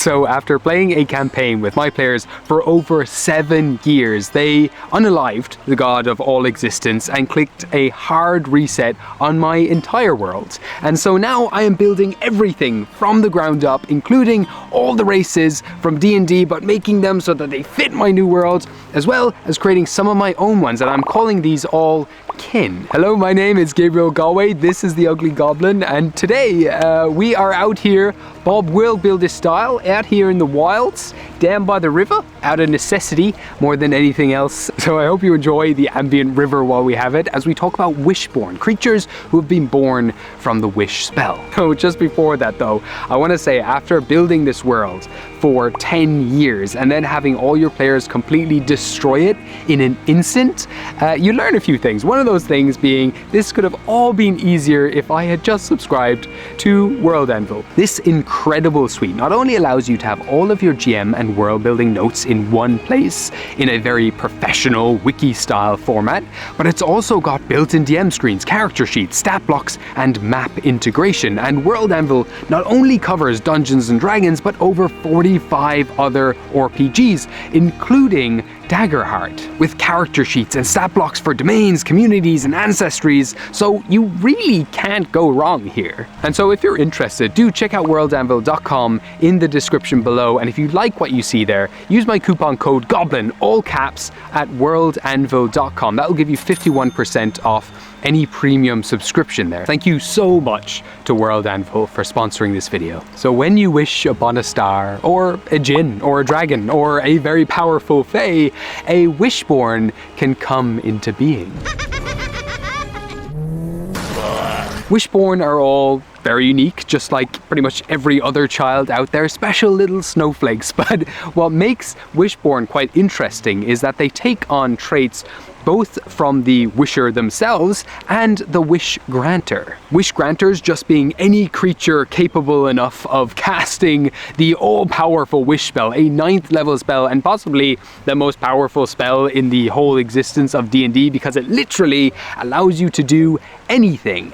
So after playing a campaign with my players for over 7 years, they unalived the god of all existence and clicked a hard reset on my entire world. And so now I am building everything from the ground up, including all the races from D&D, but making them so that they fit my new world, as well as creating some of my own ones, and I'm calling these all kin. Hello, my name is Gabriel Galway, this is the Ugly Goblin, and today we are out here, Bob World Builder style, out here in the wilds, down by the river, out of necessity more than anything else. So I hope you enjoy the ambient river while we have it, as we talk about Wishborn, creatures who have been born from the wish spell. So just before that though, I want to say after building this world for 10 years and then having all your players completely destroy it in an instant, you learn a few things. One of those things being, this could have all been easier if I had just subscribed to World Anvil. This incredible suite not only allows you to have all of your GM and world building notes in one place in a very professional wiki style format, but it's also got built-in DM screens, character sheets, stat blocks, and map integration. And World Anvil not only covers Dungeons and Dragons, but over 45 other RPGs, including Daggerheart, with character sheets and stat blocks for domains, communities, and ancestries, so you really can't go wrong here. And so if you're interested, do check out worldanvil.com in the description below, and if you like what you see there, use my coupon code GOBLIN, all caps, at worldanvil.com. That will give you 51% off any premium subscription there. Thank you so much to World Anvil for sponsoring this video. So when you wish upon a star, or a djinn, or a dragon, or a very powerful fae, a Wishborn can come into being. Wishborn are all very unique, just like pretty much every other child out there, special little snowflakes. But what makes Wishborn quite interesting is that they take on traits both from the wisher themselves and the wish granter. Wish granters just being any creature capable enough of casting the all-powerful wish spell, a 9th level spell, and possibly the most powerful spell in the whole existence of D&D, because it literally allows you to do anything.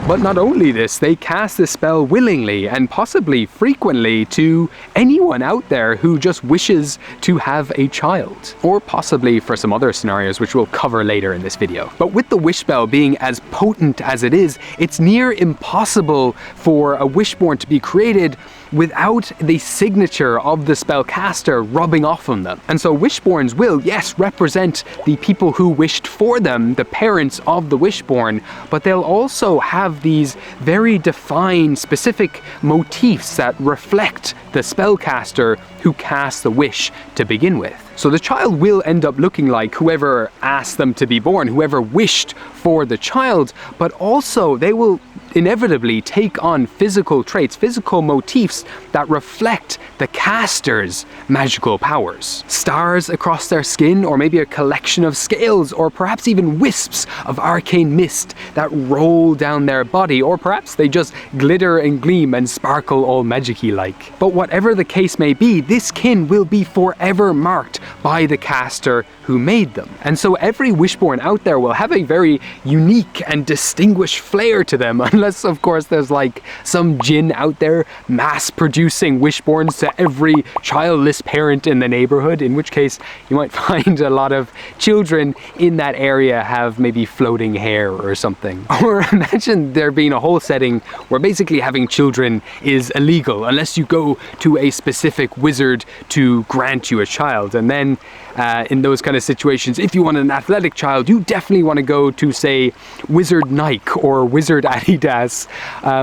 But not only this, they cast this spell willingly and possibly frequently to anyone out there who just wishes to have a child. Or possibly for some other scenarios which we'll cover later in this video. But with the wish spell being as potent as it is, it's near impossible for a Wishborn to be created without the signature of the spellcaster rubbing off on them. And so Wishborns will, yes, represent the people who wished for them, the parents of the Wishborn, but they'll also have these very defined, specific motifs that reflect the spellcaster who cast the wish to begin with. So the child will end up looking like whoever asked them to be born, whoever wished for the child, but also they will inevitably take on physical traits, physical motifs that reflect the caster's magical powers. Stars across their skin, or maybe a collection of scales, or perhaps even wisps of arcane mist that roll down their body, or perhaps they just glitter and gleam and sparkle all magic-y like. But whatever the case may be, this kin will be forever marked by the caster who made them. And so every Wishborn out there will have a very unique and distinguished flair to them, unless of course there's like some djinn out there mass producing Wishborns to every childless parent in the neighborhood, in which case you might find a lot of children in that area have maybe floating hair or something. Or imagine there being a whole setting where basically having children is illegal unless you go to a specific wizard to grant you a child. And then in those kind of situations, if you want an athletic child, you definitely want to go to, say, Wizard Nike or Wizard Adidas.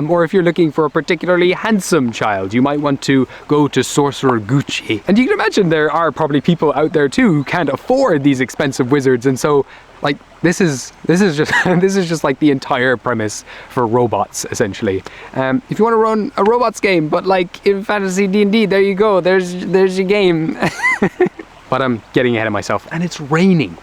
Or if you're looking for a particularly handsome child, you might want to go to Sorcerer Gucci. And you can imagine there are probably people out there too who can't afford these expensive wizards, and so like this is just this is just like the entire premise for robots essentially. If you want to run a robots game, but like in fantasy D&D, there you go. There's your game. But I'm getting ahead of myself, and it's raining.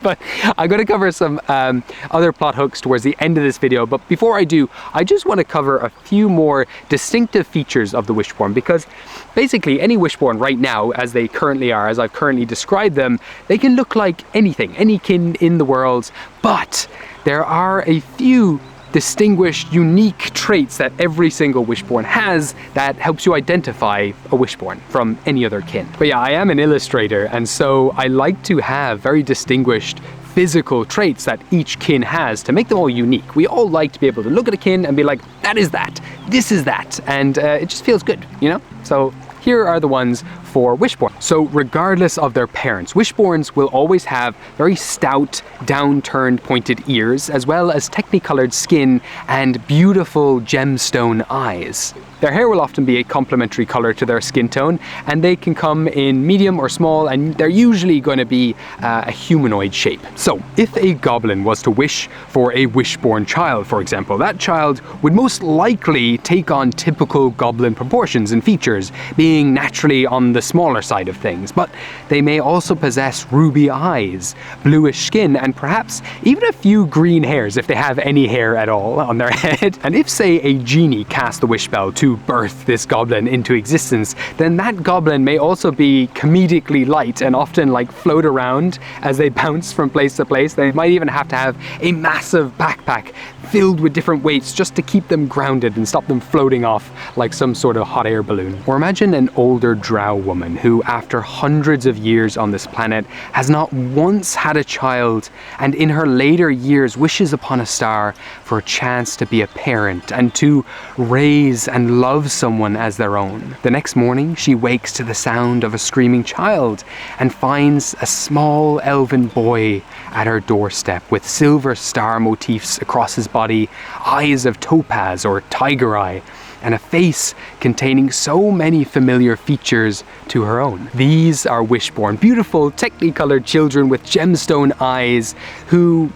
But I'm going to cover some other plot hooks towards the end of this video, but before I do, I just want to cover a few more distinctive features of the Wishborn, because basically any Wishborn right now, as they currently are, as I've currently described them, they can look like anything, any kin in the world, but there are a few distinguished, unique traits that every single Wishborn has that helps you identify a Wishborn from any other kin. But yeah, I am an illustrator, and so I like to have very distinguished physical traits that each kin has to make them all unique. We all like to be able to look at a kin and be like, that is that, this is that, and it just feels good, you know? So here are the ones for Wishborn. So regardless of their parents, Wishborns will always have very stout, downturned pointed ears, as well as technicolored skin and beautiful gemstone eyes. Their hair will often be a complementary color to their skin tone, and they can come in medium or small, and they're usually going to be a humanoid shape. So if a goblin was to wish for a Wishborn child, for example, that child would most likely take on typical goblin proportions and features, being naturally on the smaller side of things, but they may also possess ruby eyes, bluish skin, and perhaps even a few green hairs if they have any hair at all on their head. And if, say, a genie cast the wish spell to birth this goblin into existence, then that goblin may also be comedically light and often like float around as they bounce from place to place. They might even have to have a massive backpack filled with different weights just to keep them grounded and stop them floating off like some sort of hot air balloon. Or imagine an older drow woman who, after hundreds of years on this planet, has not once had a child, and in her later years wishes upon a star for a chance to be a parent and to raise and love someone as their own. The next morning, she wakes to the sound of a screaming child and finds a small elven boy at her doorstep with silver star motifs across his body, eyes of topaz or tiger eye, and a face containing so many familiar features to her own. These are Wishborn, beautiful, technicolored children with gemstone eyes who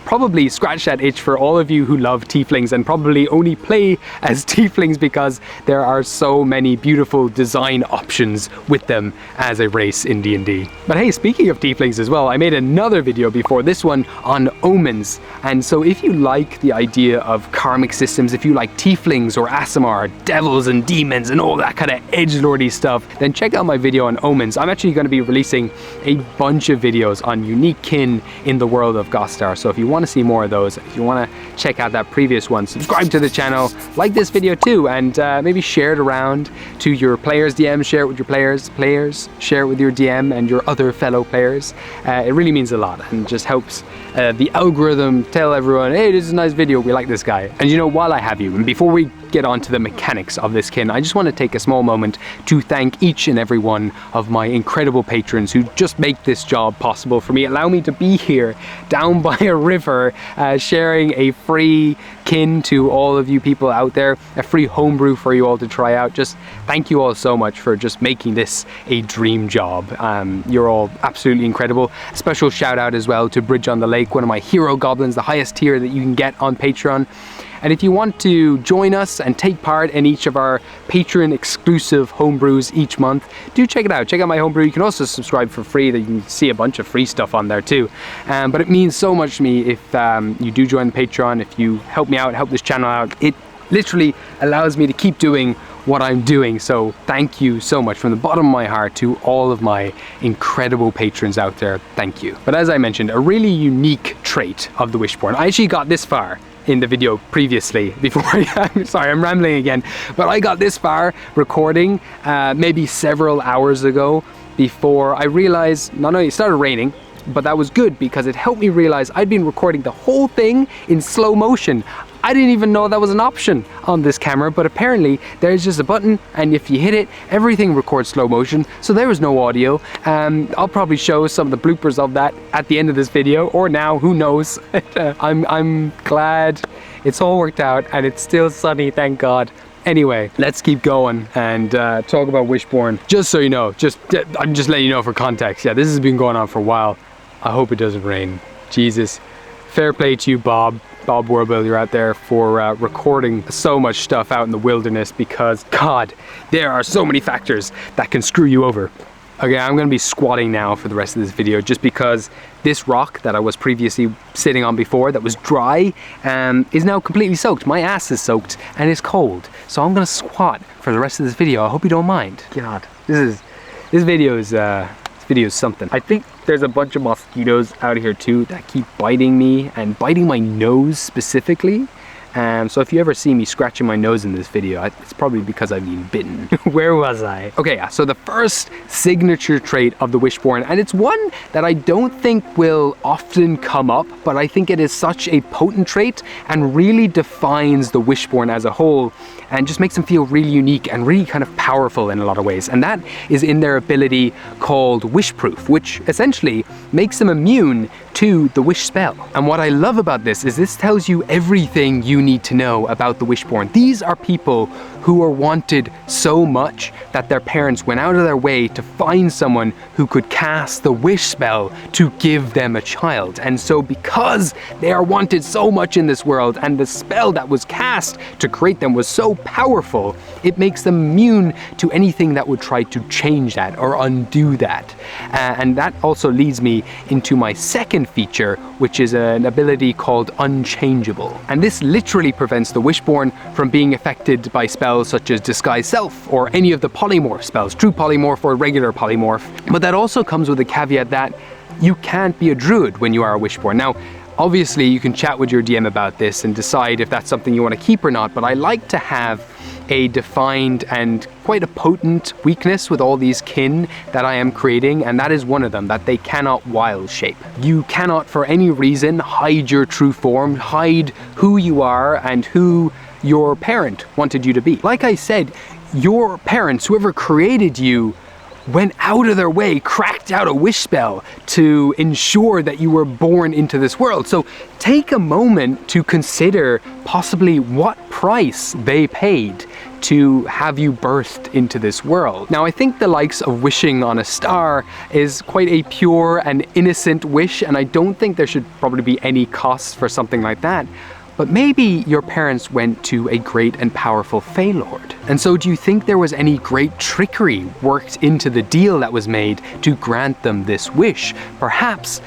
probably scratch that itch for all of you who love tieflings and probably only play as tieflings because there are so many beautiful design options with them as a race in D&D. But hey, speaking of tieflings as well, I made another video before this one on omens, and so if you like the idea of karmic systems, if you like tieflings or Aasimar, devils and demons and all that kind of edgelordy stuff, then check out my video on omens. I'm actually going to be releasing a bunch of videos on unique kin in the world of Gostar, so if you want to see more of those, if you want to check out that previous one, subscribe to the channel, like this video too, and maybe share it around to your players' DMs, share it with your players, share it with your DM and your other fellow players. It really means a lot and just helps the algorithm tell everyone, hey, this is a nice video, we like this guy. And you know, while I have you, and before we get on to the mechanics of this kin, I just want to take a small moment to thank each and every one of my incredible patrons who just make this job possible for me, allow me to be here down by a river sharing a free kin to all of you people out there, a free homebrew for you all to try out. Just thank you all so much for just making this a dream job. You're all absolutely incredible. Special shout out as well to Bridge on the Lake, one of my hero goblins, the highest tier that you can get on Patreon. And if you want to join us and take part in each of our Patreon exclusive homebrews each month, do check it out. Check out my homebrew. You can also subscribe for free. That you can see a bunch of free stuff on there too. But it means so much to me if you do join Patreon, if you help me out, help this channel out. It literally allows me to keep doing what I'm doing. So thank you so much from the bottom of my heart to all of my incredible patrons out there. Thank you. But as I mentioned, a really unique trait of the Wishborn. I actually got this far in the video previously before I'm sorry, I'm rambling again, but I got this far recording maybe several hours ago before I realized not only it started raining, but that was good because it helped me realize I'd been recording the whole thing in slow motion. I didn't even know that was an option on this camera, but apparently there's just a button and if you hit it, everything records slow motion, so there was no audio. I'll probably show some of the bloopers of that at the end of this video, or now, who knows. I'm glad it's all worked out and it's still sunny, thank God. Anyway, let's keep going and talk about Wishborn. Just so you know, I'm just letting you know for context, yeah, this has been going on for a while. I hope it doesn't rain. Jesus. Fair play to you, Bob Warbill, you're out there for recording so much stuff out in the wilderness, because God, there are so many factors that can screw you over. Okay, I'm gonna be squatting now for the rest of this video just because this rock that I was previously sitting on before that was dry is now completely soaked. My ass is soaked and it's cold. So I'm gonna squat for the rest of this video. I hope you don't mind. God, this video is something. I think there's a bunch of mosquitoes out here too that keep biting me and biting my nose specifically. So if you ever see me scratching my nose in this video, it's probably because I've been bitten. Where was I? Okay, yeah, so the first signature trait of the Wishborn, and it's one that I don't think will often come up, but I think it is such a potent trait and really defines the Wishborn as a whole and just makes them feel really unique and really kind of powerful in a lot of ways. And that is in their ability called Wishproof, which essentially makes them immune to the wish spell. And what I love about this is this tells you everything you need to know about the Wishborn. These are people who are wanted so much that their parents went out of their way to find someone who could cast the wish spell to give them a child. And so because they are wanted so much in this world and the spell that was cast to create them was so powerful, it makes them immune to anything that would try to change that or undo that. And that also leads me into my second feature, which is an ability called Unchangeable. And this literally prevents the Wishborn from being affected by spells such as Disguise Self or any of the polymorph spells, True Polymorph or regular Polymorph. But that also comes with a caveat that you can't be a druid when you are a Wishborn. Now, obviously you can chat with your DM about this and decide if that's something you want to keep or not, but I like to have a defined and quite a potent weakness with all these kin that I am creating, and that is one of them, that they cannot wild shape. You cannot for any reason hide your true form, hide who you are and who your parent wanted you to be. Like I said, your parents, whoever created you, went out of their way, cracked out a wish spell to ensure that you were born into this world. So take a moment to consider possibly what price they paid to have you birthed into this world. Now, I think the likes of wishing on a star is quite a pure and innocent wish, and I don't think there should probably be any costs for something like that. But maybe your parents went to a great and powerful Fey Lord. And so do you think there was any great trickery worked into the deal that was made to grant them this wish? Perhaps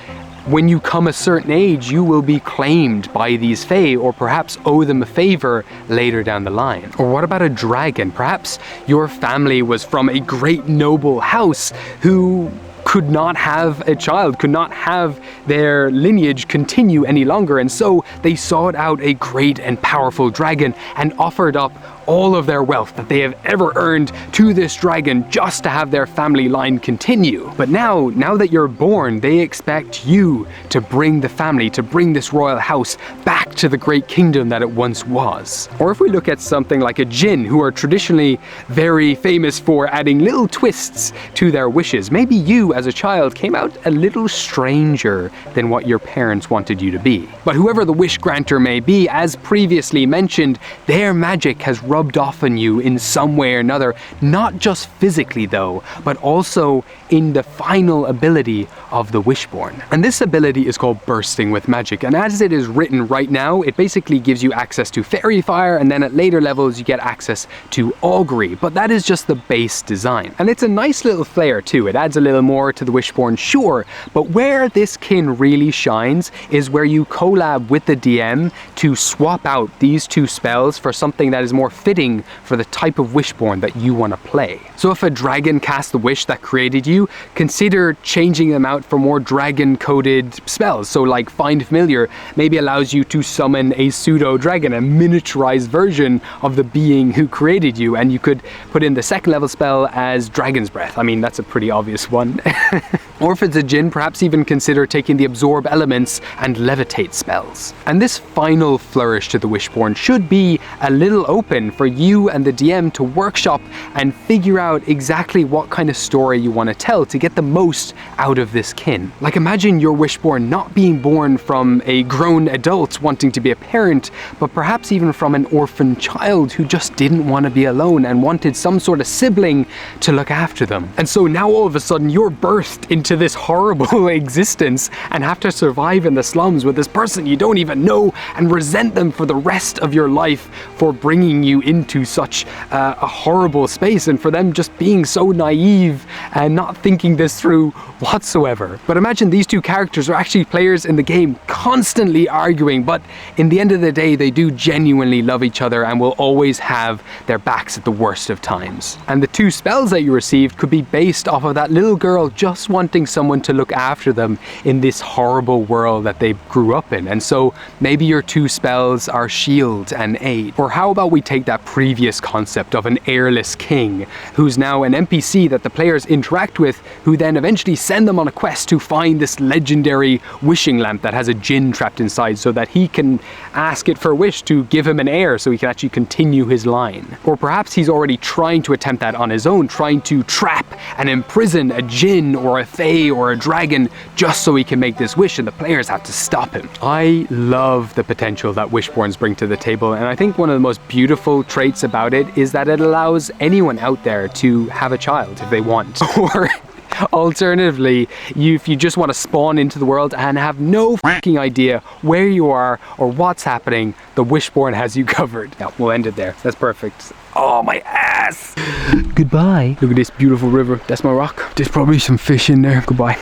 when you come a certain age, you will be claimed by these Fae, or perhaps owe them a favor later down the line. Or what about a dragon? Perhaps your family was from a great noble house who could not have a child, could not have their lineage continue any longer, and so they sought out a great and powerful dragon and offered up all of their wealth that they have ever earned to this dragon just to have their family line continue. But now that you're born, they expect you to bring the family, to bring this royal house back to the great kingdom that it once was. Or if we look at something like a djinn, who are traditionally very famous for adding little twists to their wishes, maybe you as a child came out a little stranger than what your parents wanted you to be. But whoever the wish granter may be, as previously mentioned, their magic has rubbed off on you in some way or another, not just physically though, but also in the final ability of the Wishborn. And this ability is called Bursting with Magic, and as it is written right now, it basically gives you access to Fairy Fire, and then at later levels you get access to Augury, but that is just the base design. And it's a nice little flair too, it adds a little more to the Wishborn, sure, but where this kin really shines is where you collab with the DM to swap out these two spells for something that is more fitting for the type of Wishborn that you want to play. So if a dragon cast the wish that created you, consider changing them out for more dragon-coded spells. So like Find Familiar maybe allows you to summon a pseudo-dragon, a miniaturized version of the being who created you, and you could put in the second level spell as Dragon's Breath. I mean, that's a pretty obvious one. Or if it's a djinn, perhaps even consider taking the Absorb Elements and Levitate spells. And this final flourish to the Wishborn should be a little open for you and the DM to workshop and figure out exactly what kind of story you want to tell to get the most out of this kin. Like, imagine your Wishborn not being born from a grown adult wanting to be a parent, but perhaps even from an orphan child who just didn't want to be alone and wanted some sort of sibling to look after them. And so now all of a sudden you're birthed into this horrible existence and have to survive in the slums with this person you don't even know and resent them for the rest of your life for bringing you into such a horrible space, and for them just being so naive and not thinking this through whatsoever. But imagine these two characters are actually players in the game, constantly arguing, but in the end of the day they do genuinely love each other and will always have their backs at the worst of times. And the two spells that you received could be based off of that little girl just wanting wanting someone to look after them in this horrible world that they grew up in. And so maybe your two spells are shield and aid. Or how about we take that previous concept of an heirless king who's now an NPC that the players interact with, who then eventually send them on a quest to find this legendary wishing lamp that has a djinn trapped inside, so that he can ask it for a wish to give him an heir so he can actually continue his line. Or perhaps he's already trying to attempt that on his own, trying to trap and imprison a djinn or a fae or a dragon just so he can make this wish, and the players have to stop him. I love the potential that Wishborns bring to the table, and I think one of the most beautiful traits about it is that it allows anyone out there to have a child if they want. Or alternatively, if you just want to spawn into the world and have no fucking idea where you are or what's happening, the Wishborn has you covered. Yeah, we'll end it there. That's perfect. Oh, my ass! Goodbye. Look at this beautiful river. That's my rock. There's probably some fish in there. Goodbye.